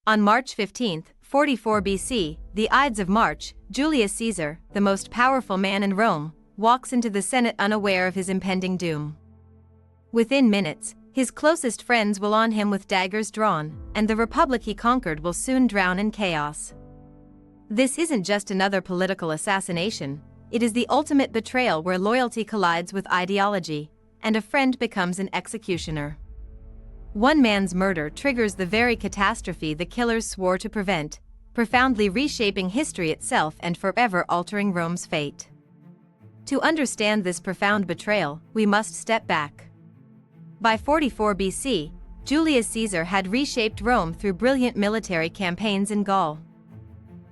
On March 15, 44 BC, the Ides of March, Julius Caesar, the most powerful man in Rome, walks into the Senate unaware of his impending doom. Within minutes, his closest friends will on him with daggers drawn, and the republic he conquered will soon drown in chaos. This isn't just another political assassination, it is the ultimate betrayal where loyalty collides with ideology, and a friend becomes an executioner. One man's murder triggers the very catastrophe the killers swore to prevent, profoundly reshaping history itself and forever altering Rome's fate. To understand this profound betrayal, we must step back. By 44 BC, Julius Caesar had reshaped Rome through brilliant military campaigns in Gaul.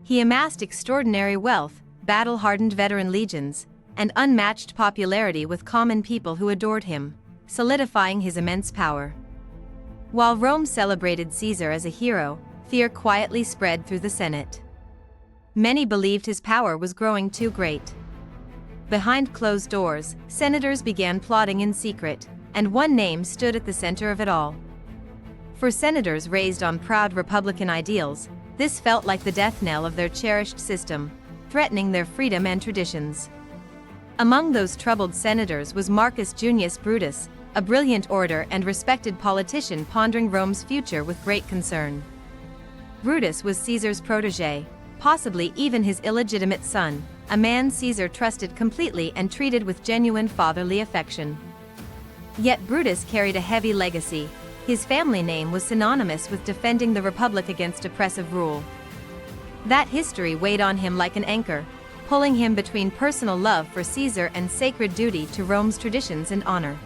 He amassed extraordinary wealth, battle-hardened veteran legions, and unmatched popularity with common people who adored him, solidifying his immense power. While Rome celebrated Caesar as a hero, fear quietly spread through the Senate. Many believed his power was growing too great. Behind closed doors, senators began plotting in secret, and one name stood at the center of it all. For senators raised on proud Republican ideals, this felt like the death knell of their cherished system, threatening their freedom and traditions. Among those troubled senators was Marcus Junius Brutus, a brilliant orator and respected politician pondering Rome's future with great concern. Brutus was Caesar's protégé, possibly even his illegitimate son, a man Caesar trusted completely and treated with genuine fatherly affection. Yet Brutus carried a heavy legacy. His family name was synonymous with defending the Republic against oppressive rule. That history weighed on him like an anchor, pulling him between personal love for Caesar and sacred duty to Rome's traditions and honor.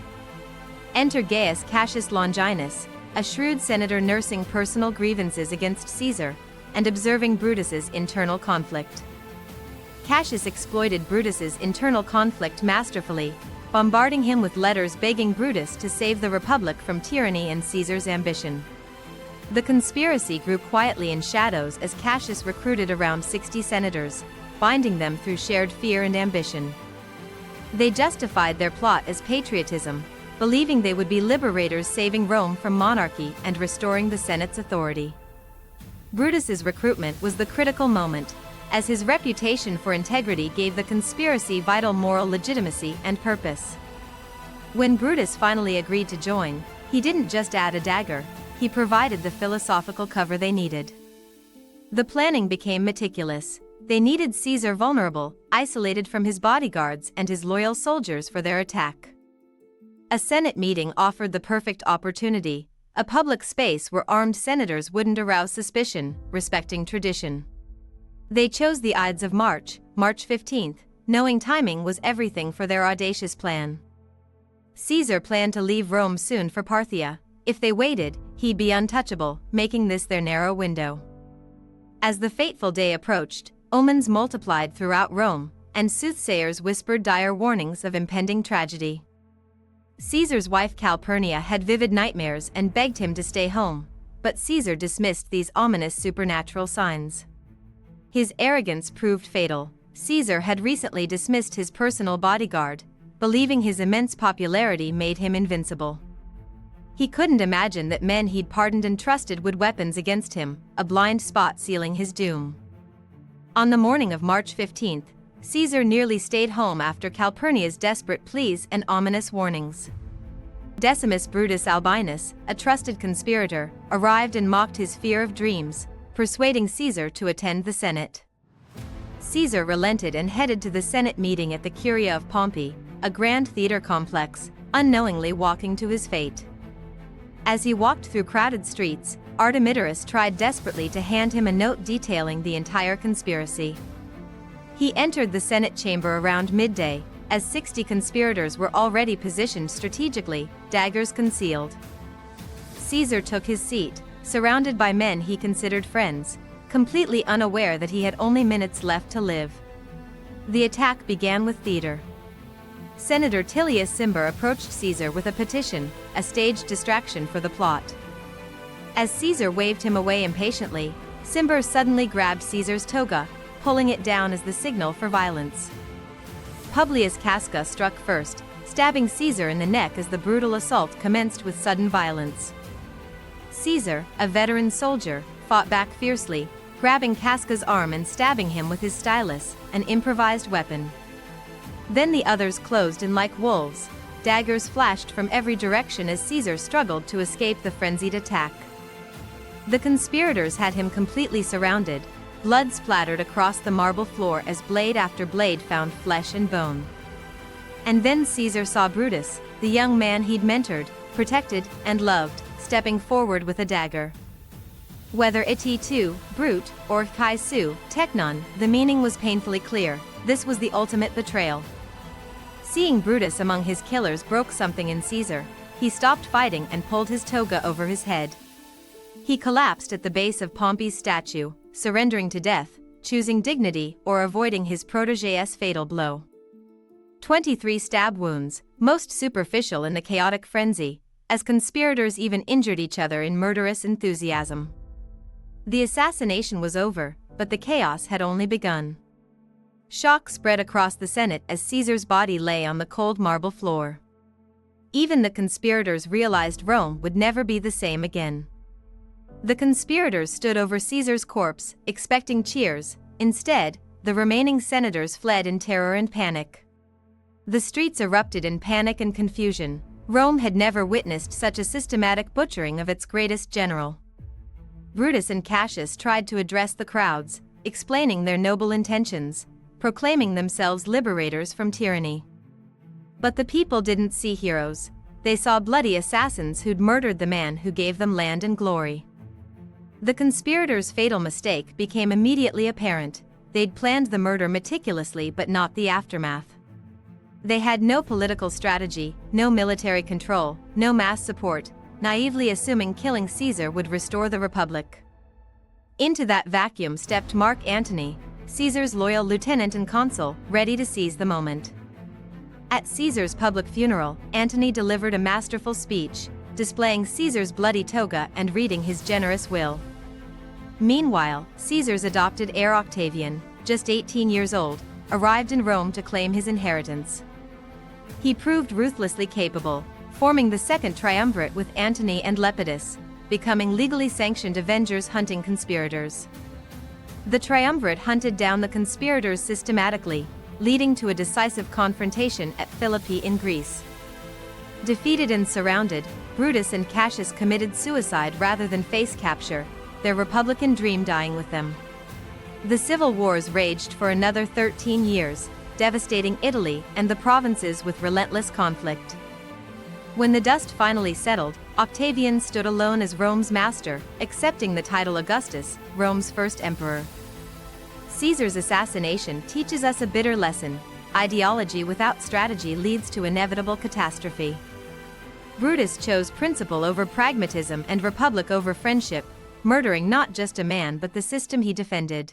Enter Gaius Cassius Longinus, a shrewd senator nursing personal grievances against Caesar and observing Brutus's internal conflict. Cassius exploited Brutus's internal conflict masterfully, bombarding him with letters begging Brutus to save the Republic from tyranny and Caesar's ambition. The conspiracy grew quietly in shadows as Cassius recruited around 60 senators, binding them through shared fear and ambition. They justified their plot as patriotism, believing they would be liberators saving Rome from monarchy and restoring the Senate's authority. Brutus's recruitment was the critical moment, as his reputation for integrity gave the conspiracy vital moral legitimacy and purpose. When Brutus finally agreed to join, he didn't just add a dagger, he provided the philosophical cover they needed. The planning became meticulous. They needed Caesar vulnerable, isolated from his bodyguards and his loyal soldiers for their attack. A Senate meeting offered the perfect opportunity, a public space where armed senators wouldn't arouse suspicion, respecting tradition. They chose the Ides of March, March 15th, knowing timing was everything for their audacious plan. Caesar planned to leave Rome soon for Parthia. If they waited, he'd be untouchable, making this their narrow window. As the fateful day approached, omens multiplied throughout Rome, and soothsayers whispered dire warnings of impending tragedy. Caesar's wife Calpurnia had vivid nightmares and begged him to stay home, but Caesar dismissed these ominous supernatural signs. His arrogance proved fatal. Caesar had recently dismissed his personal bodyguard, believing his immense popularity made him invincible. He couldn't imagine that men he'd pardoned and trusted would weapons against him, a blind spot sealing his doom. On the morning of March 15th, Caesar nearly stayed home after Calpurnia's desperate pleas and ominous warnings. Decimus Brutus Albinus, a trusted conspirator, arrived and mocked his fear of dreams, persuading Caesar to attend the Senate. Caesar relented and headed to the Senate meeting at the Curia of Pompey, a grand theater complex, unknowingly walking to his fate. As he walked through crowded streets, Artemidorus tried desperately to hand him a note detailing the entire conspiracy. He entered the Senate chamber around midday, as 60 conspirators were already positioned strategically, daggers concealed. Caesar took his seat, surrounded by men he considered friends, completely unaware that he had only minutes left to live. The attack began with theater. Senator Tullius Cimber approached Caesar with a petition, a staged distraction for the plot. As Caesar waved him away impatiently, Cimber suddenly grabbed Caesar's toga, pulling it down as the signal for violence. Publius Casca struck first, stabbing Caesar in the neck as the brutal assault commenced with sudden violence. Caesar, a veteran soldier, fought back fiercely, grabbing Casca's arm and stabbing him with his stylus, an improvised weapon. Then the others closed in like wolves. Daggers flashed from every direction as Caesar struggled to escape the frenzied attack. The conspirators had him completely surrounded. Blood splattered across the marble floor as blade after blade found flesh and bone. And then Caesar saw Brutus, the young man he'd mentored, protected, and loved, stepping forward with a dagger. Whether it2, brute, or kai-su, teknon, the meaning was painfully clear. This was the ultimate betrayal. Seeing Brutus among his killers broke something in Caesar. He stopped fighting and pulled his toga over his head. He collapsed at the base of Pompey's statue, surrendering to death, choosing dignity or avoiding his protégé's fatal blow. 23 stab wounds, most superficial in the chaotic frenzy, as conspirators even injured each other in murderous enthusiasm. The assassination was over, but the chaos had only begun. Shock spread across the Senate as Caesar's body lay on the cold marble floor. Even the conspirators realized Rome would never be the same again. The conspirators stood over Caesar's corpse, expecting cheers. Instead, the remaining senators fled in terror and panic. The streets erupted in panic and confusion. Rome had never witnessed such a systematic butchering of its greatest general. Brutus and Cassius tried to address the crowds, explaining their noble intentions, proclaiming themselves liberators from tyranny. But the people didn't see heroes. They saw bloody assassins who'd murdered the man who gave them land and glory. The conspirators' fatal mistake became immediately apparent. They'd planned the murder meticulously but not the aftermath. They had no political strategy, no military control, no mass support, naively assuming killing Caesar would restore the Republic. Into that vacuum stepped Mark Antony, Caesar's loyal lieutenant and consul, ready to seize the moment. At Caesar's public funeral, Antony delivered a masterful speech, displaying Caesar's bloody toga and reading his generous will. Meanwhile, Caesar's adopted heir Octavian, just 18 years old, arrived in Rome to claim his inheritance. He proved ruthlessly capable, forming the second triumvirate with Antony and Lepidus, becoming legally sanctioned avengers hunting conspirators. The triumvirate hunted down the conspirators systematically, leading to a decisive confrontation at Philippi in Greece. Defeated and surrounded, Brutus and Cassius committed suicide rather than face capture, their republican dream dying with them. The civil wars raged for another 13 years, devastating Italy and the provinces with relentless conflict. When the dust finally settled, Octavian stood alone as Rome's master, accepting the title Augustus, Rome's first emperor. Caesar's assassination teaches us a bitter lesson: ideology without strategy leads to inevitable catastrophe. Brutus chose principle over pragmatism and republic over friendship, murdering not just a man but the system he defended.